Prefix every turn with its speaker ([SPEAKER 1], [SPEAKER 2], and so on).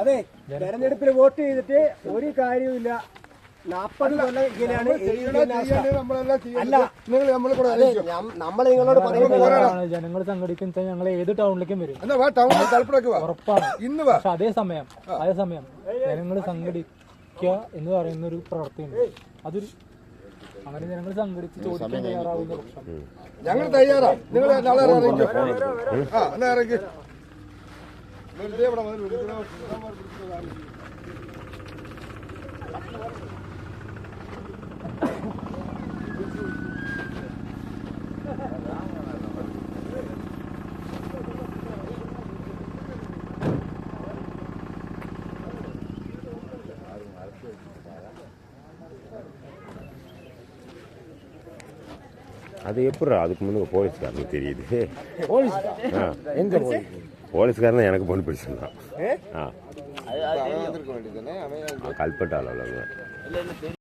[SPEAKER 1] അതെ, തെരഞ്ഞെടുപ്പിൽ വോട്ട് ചെയ്തിട്ട് ഒരു കാര്യമില്ല. 40 കൊല്ലം ഇങ്ങനെയാണ്. അല്ല, നമ്മൾ നിങ്ങളോട് പറയുന്നത്
[SPEAKER 2] ജനങ്ങൾ സംഘടിക്കുന്ന ഞങ്ങൾ ഏത് ടൗണിലേക്കും വരും, ഉറപ്പാണ്. പക്ഷെ അതേസമയം ജനങ്ങൾ സംഘടിക്കുക എന്ന് പറയുന്ന ഒരു പ്രവൃത്തിയുണ്ട്. അതൊരു അങ്ങനെ ജനങ്ങൾ സംഘടിച്ച് ചോദിക്കാൻ തയ്യാറാവുന്ന പക്ഷം
[SPEAKER 3] ഞങ്ങൾ തയ്യാറാ. നിങ്ങൾ
[SPEAKER 4] அது எப்படா அதுக்கு முன்னுக்கு போலீஸ்காரனுக்கு தெரியுது. போலீஸ்காரன் எனக்கு பொண்ணு பிடிச்சிருந்தான். கல்பட்டாள் அவ்வளோ